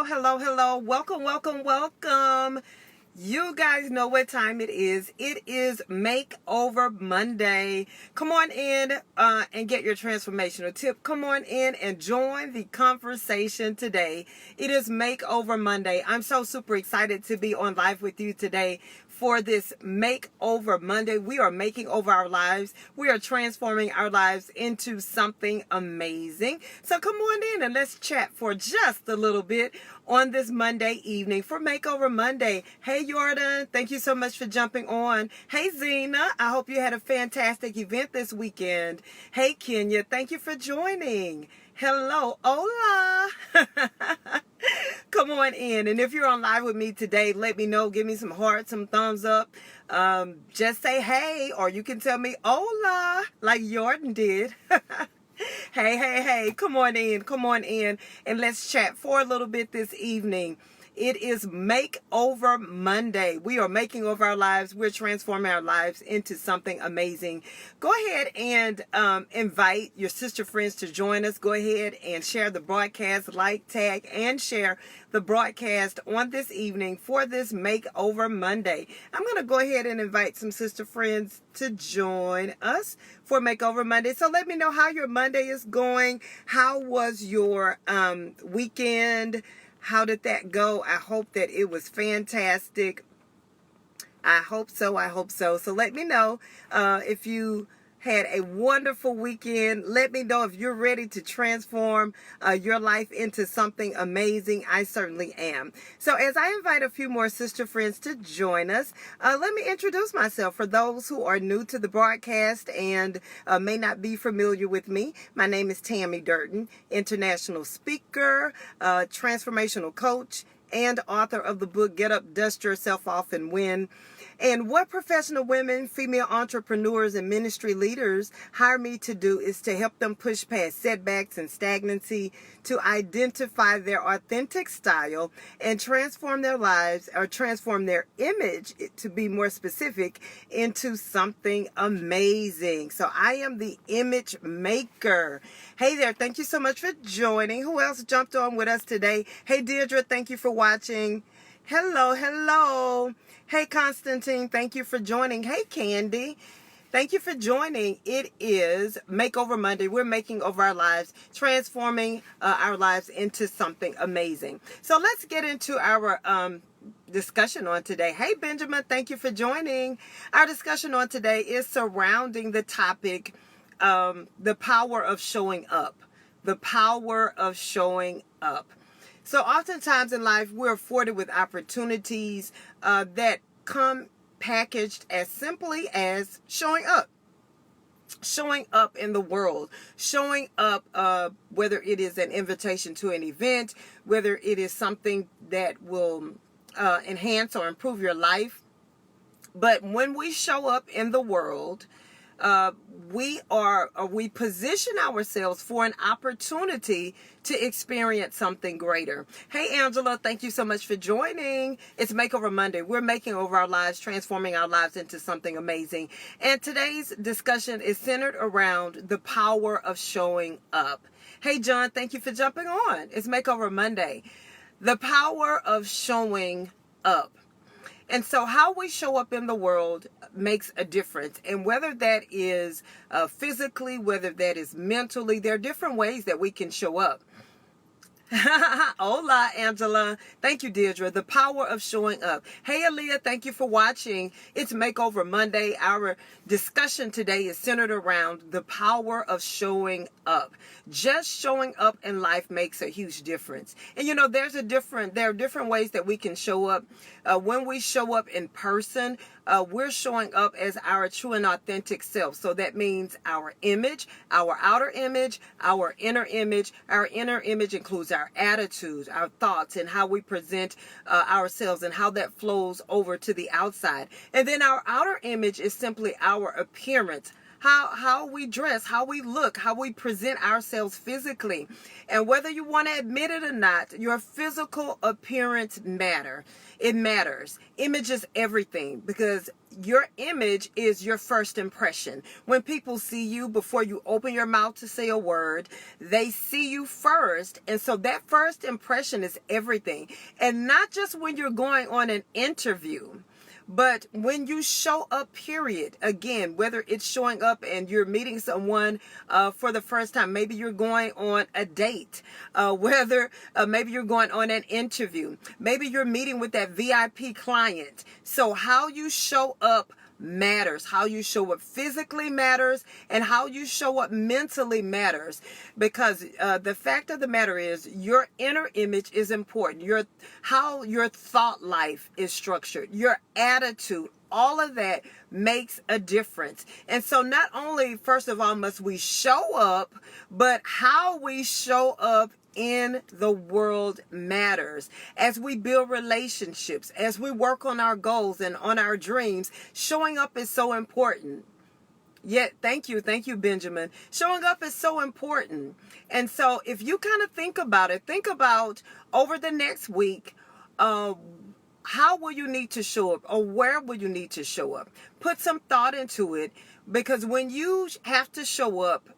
hello, hello. Welcome, welcome, welcome. You guys know what time it is. It is Makeover Monday. Come on in and get your transformational tip. Come on in and join the conversation today. It is Makeover Monday. I'm so super excited to be on live with you today for this Makeover Monday. We are making over our lives. We are transforming our lives into something amazing. So come on in and let's chat for just a little bit on this Monday evening for Makeover Monday. Hey, Jordan, thank you so much for jumping on. Hey, Zena, I hope you had a fantastic event this weekend. Hey, Kenya, thank you for joining. Hello, hola. Come on in. And if you're on live with me today, let me know. Give me some hearts, some thumbs up. Just say hey, or you can tell me hola, like Jordan did. Hey, come on in, and let's chat for a little bit this evening. It is Makeover Monday. We are making over our lives. We're transforming our lives into something amazing. Go ahead and invite your sister friends to join us. Go ahead and share the broadcast, like, tag, and share the broadcast on this evening for this Makeover Monday. I'm going to go ahead and invite some sister friends to join us for Makeover Monday. So let me know how your Monday is going. How was your weekend? How did that go? I hope that it was fantastic. I hope so. So let me know if you had a wonderful weekend. Let me know if you're ready to transform your life into something amazing. I certainly am. So as I invite a few more sister friends to join us, let me introduce myself for those who are new to the broadcast and may not be familiar with me. My name is Tammy Durden, international speaker, transformational coach, and author of the book, Get Up, Dust Yourself Off and Win. And what professional women, female entrepreneurs, and ministry leaders hire me to do is to help them push past setbacks and stagnancy, to identify their authentic style and transform their lives, or transform their image, to be more specific, into something amazing. So I am the image maker. Hey there, thank you so much for joining. Who else jumped on with us today? Hey Deirdre, thank you for watching. Hello. Hey Constantine, thank you for joining. Hey Candy, thank you for joining. It is Makeover Monday. We're making over our lives, transforming our lives into something amazing. So let's get into our discussion on today. Hey Benjamin, thank you for joining. Our discussion on today is surrounding the topic, the power of showing up. The power of showing up. So oftentimes in life, we're afforded with opportunities that come packaged as simply as showing up. Showing up in the world. Showing up, whether it is an invitation to an event, whether it is something that will enhance or improve your life. But when we show up in the world, we position ourselves for an opportunity to experience something greater. Hey Angela, thank you so much for joining. It's Makeover Monday. We're making over our lives, transforming our lives into something amazing. And today's discussion is centered around the power of showing up. Hey John, thank you for jumping on. It's Makeover Monday. The power of showing up. And so how we show up in the world makes a difference. And whether that is physically, whether that is mentally, there are different ways that we can show up. Hola, Angela. Thank you, Deirdre. The power of showing up. Hey, Aaliyah, thank you for watching. It's Makeover Monday. Our discussion today is centered around the power of showing up. Just showing up in life makes a huge difference. And you know, there are different ways that we can show up. When we show up in person, we're showing up as our true and authentic self. So that means our image, our outer image, our inner image. Our inner image includes our attitudes, our thoughts, and how we present ourselves, and how that flows over to the outside. And then our outer image is simply our appearance, how we dress, how we look, how we present ourselves physically. And whether you want to admit it or not, your physical appearance matter. It matters. Image is everything, because your image is your first impression. When people see you, before you open your mouth to say a word, they see you first. And so that first impression is everything. And not just when you're going on an interview, but when you show up, period. Again, whether it's showing up and you're meeting someone for the first time, maybe you're going on a date, whether maybe you're going on an interview, maybe you're meeting with that VIP client. So how you show up matters. How you show up physically matters, and how you show up mentally matters, because the fact of the matter is your inner image is important. How your thought life is structured, your attitude, all of that makes a difference. And so not only, first of all, must we show up, but how we show up in the world matters. As we build relationships, as we work on our goals and on our dreams, showing up is so important. Yet, thank you, Benjamin. Showing up is so important. And so if you kind of think about it, think about over the next week, how will you need to show up, or where will you need to show up? Put some thought into it, because when you have to show up,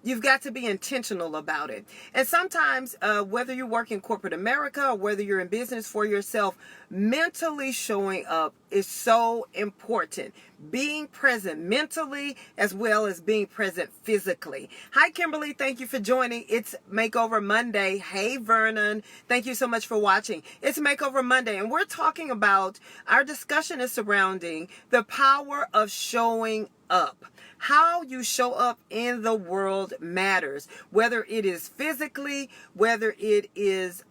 you've got to be intentional about it. And sometimes, whether you work in corporate America or whether you're in business for yourself, mentally showing up is so important. Being present mentally as well as being present physically. Hi, Kimberly. Thank you for joining. It's Makeover Monday. Hey, Vernon. Thank you so much for watching. It's Makeover Monday, and we're talking about, our discussion is surrounding the power of showing up. How you show up in the world matters, whether it is physically, whether it is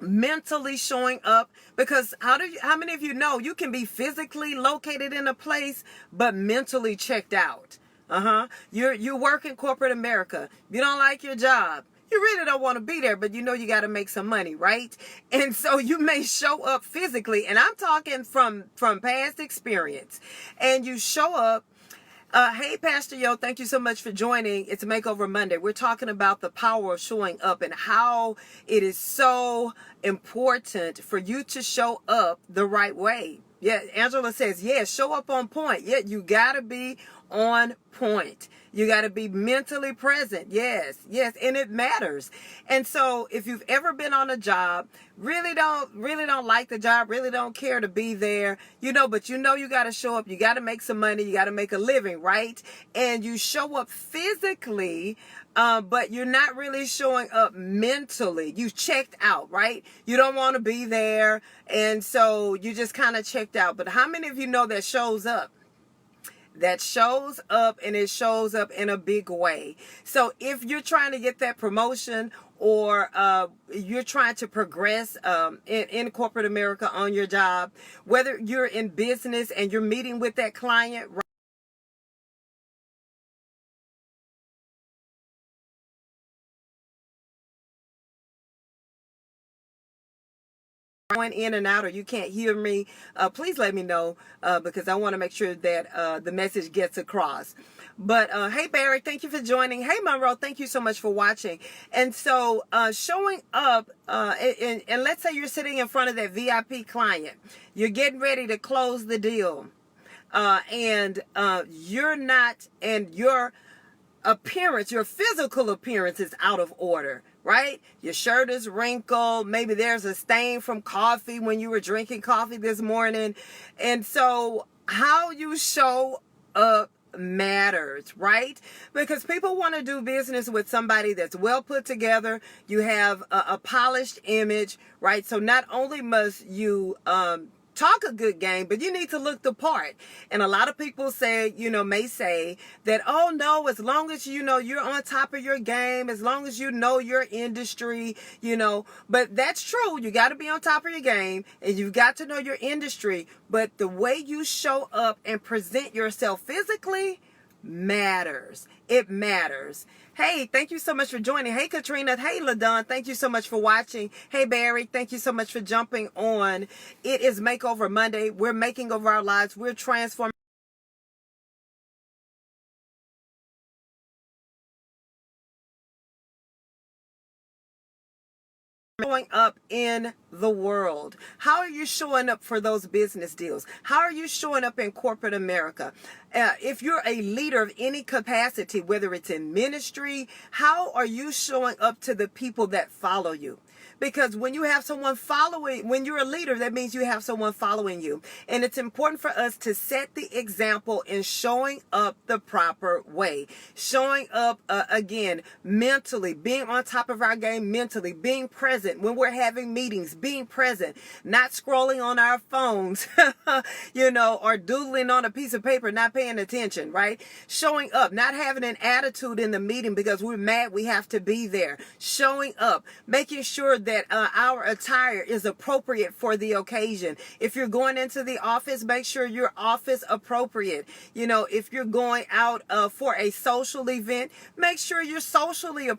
mentally showing up, because how many of you know you can be physically located in a place but mentally checked out? You work in corporate America, you don't like your job, you really don't want to be there, but you know you got to make some money, right? And so you may show up physically, and I'm talking from past experience, and you show up. Hey, Pastor Yo, thank you so much for joining. It's Makeover Monday. We're talking about the power of showing up and how it is so important for you to show up the right way. Yeah, Angela says, yeah, show up on point. Yeah, you got to be on point. You got to be mentally present. Yes, and it matters. And so if you've ever been on a job, really don't like the job, really don't care to be there, but you got to show up, you got to make some money, you got to make a living, right? And you show up physically, but you're not really showing up mentally. You checked out, right? You don't want to be there, and so you just kind of checked out. But how many of you know that shows up? That shows up, and it shows up in a big way. So if you're trying to get that promotion, or you're trying to progress in corporate America on your job, whether you're in business and you're meeting with that client, going in and out, or you can't hear me, please let me know, because I want to make sure that the message gets across. But hey, Barry, thank you for joining. Hey, Monroe, thank you so much for watching. And so showing up, and let's say you're sitting in front of that VIP client, you're getting ready to close the deal, and you're not, and your appearance, your physical appearance is out of order, right? Your shirt is wrinkled. Maybe there's a stain from coffee when you were drinking coffee this morning. And so how you show up matters, right? Because people want to do business with somebody that's well put together. You have a polished image, right? So not only must you talk a good game, but you need to look the part. And a lot of people say, may say that, oh no, as long as you're on top of your game, as long as you know your industry, but that's true. You got to be on top of your game, and you've got to know your industry. But the way you show up and present yourself physically matters. It matters. Hey, thank you so much for joining. Hey, Katrina. Hey, LaDon. Thank you so much for watching. Hey, Barry. Thank you so much for jumping on. It is Makeover Monday. We're making over our lives. We're transforming. up in the world? How are you showing up for those business deals? How are you showing up in corporate America? If you're a leader of any capacity, whether it's in ministry, how are you showing up to the people that follow you? Because when you have someone following, when you're a leader, that means you have someone following you. And it's important for us to set the example in showing up the proper way. Showing up, again, mentally, being on top of our game mentally, being present when we're having meetings, being present, not scrolling on our phones, or doodling on a piece of paper, not paying attention, right? Showing up, not having an attitude in the meeting because we're mad we have to be there. Showing up, making sure that our attire is appropriate for the occasion. If you're going into the office, make sure you're office appropriate. If you're going out for a social event, make sure you're socially appropriate.